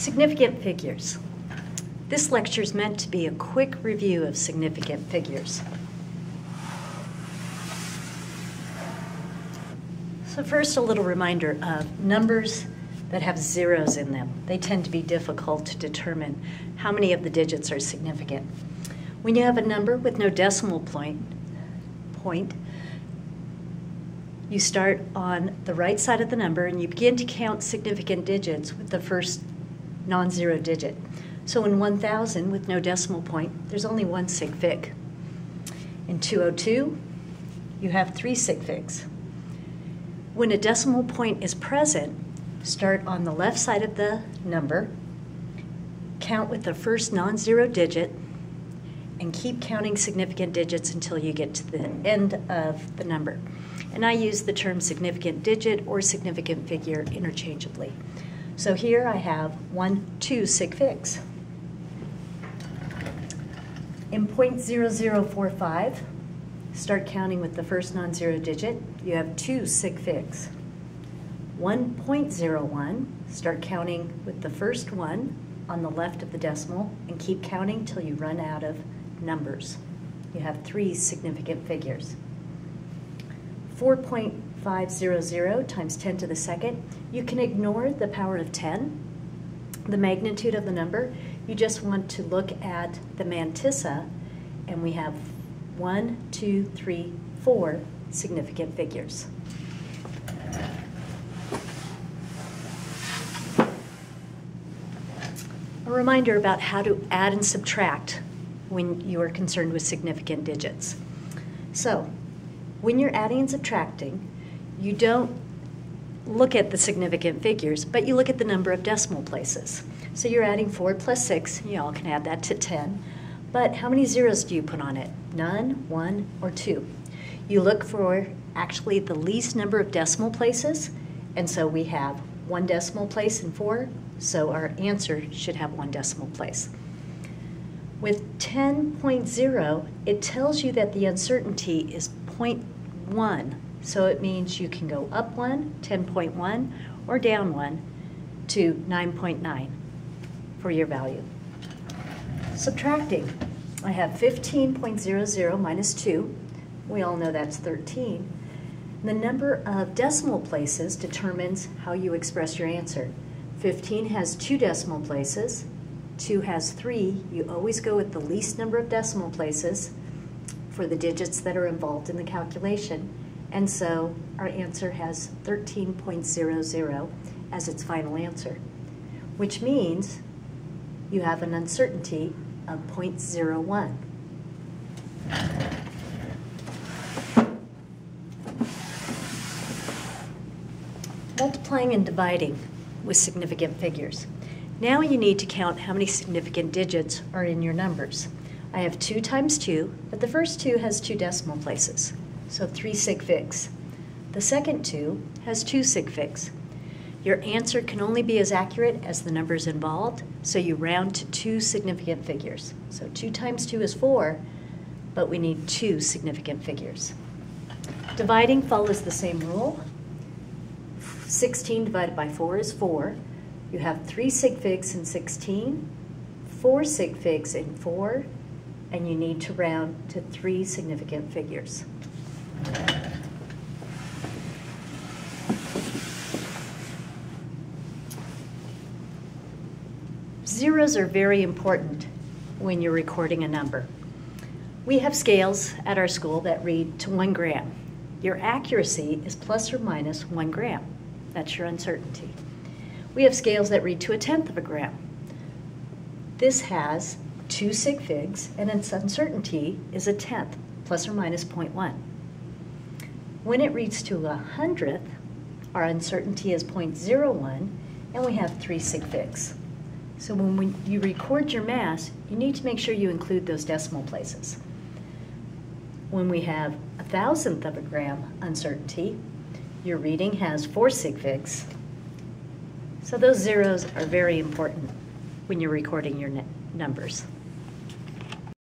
Significant figures. This lecture is meant to be a quick review of significant figures. So first, a little reminder of numbers that have zeros in them. They tend to be difficult to determine how many of the digits are significant. When you have a number with no decimal point, you start on the right side of the number and you begin to count significant digits with the first non-zero digit. So in 1,000 with no decimal point, there's only one sig fig. In 202, you have three sig figs. When a decimal point is present, start on the left side of the number, count with the first non-zero digit, and keep counting significant digits until you get to the end of the number. And I use the term significant digit or significant figure interchangeably. So here I have 2 sig figs. In 0.0045, start counting with the first non-zero digit. You have 2 sig figs. 1.01, start counting with the first one on the left of the decimal and keep counting till you run out of numbers. You have 3 significant figures. 4.500 times 10 to the second, you can ignore the power of 10, the magnitude of the number. You just want to look at the mantissa, and we have 1, 2, 3, 4 significant figures. A reminder about how to add and subtract when you are concerned with significant digits. So, when you're adding and subtracting, you don't look at the significant figures, but you look at the number of decimal places. So you're adding 4 plus 6, you all can add that to 10, but how many zeros do you put on it? None, 1, or 2. You look for actually the least number of decimal places, and so we have 1 decimal place in 4, so our answer should have 1 decimal place. With 10.0, it tells you that the uncertainty is 0.1, so it means you can go up 1, 10.1, or down 1 to 9.9 for your value. Subtracting, I have 15.00 minus 2. We all know that's 13. The number of decimal places determines how you express your answer. 15 has 2 decimal places. 2 has 3. You always go with the least number of decimal places for the digits that are involved in the calculation. And so our answer has 13.00 as its final answer, which means you have an uncertainty of 0.01. Multiplying and dividing with significant figures. Now you need to count how many significant digits are in your numbers. I have 2 times 2, but the first 2 has 2 decimal places, so 3 sig figs. The second 2 has 2 sig figs. Your answer can only be as accurate as the numbers involved, so you round to 2 significant figures. So 2 times 2 is 4, but we need 2 significant figures. Dividing follows the same rule. 16 divided by 4 is 4. You have 3 sig figs in 16, 4 sig figs in 4, and you need to round to 3 significant figures. Zeros are very important when you're recording a number. We have scales at our school that read to 1 gram. Your accuracy is plus or minus 1 gram. That's your uncertainty. We have scales that read to 1/10 of a gram. This has 2 sig figs, and its uncertainty is 1/10, plus or minus 0.1. When it reads to 100th, our uncertainty is 0.01, and we have 3 sig figs. So when you record your mass, you need to make sure you include those decimal places. When we have 1,000th of a gram uncertainty, your reading has 4 sig figs. So those zeros are very important when you're recording your numbers.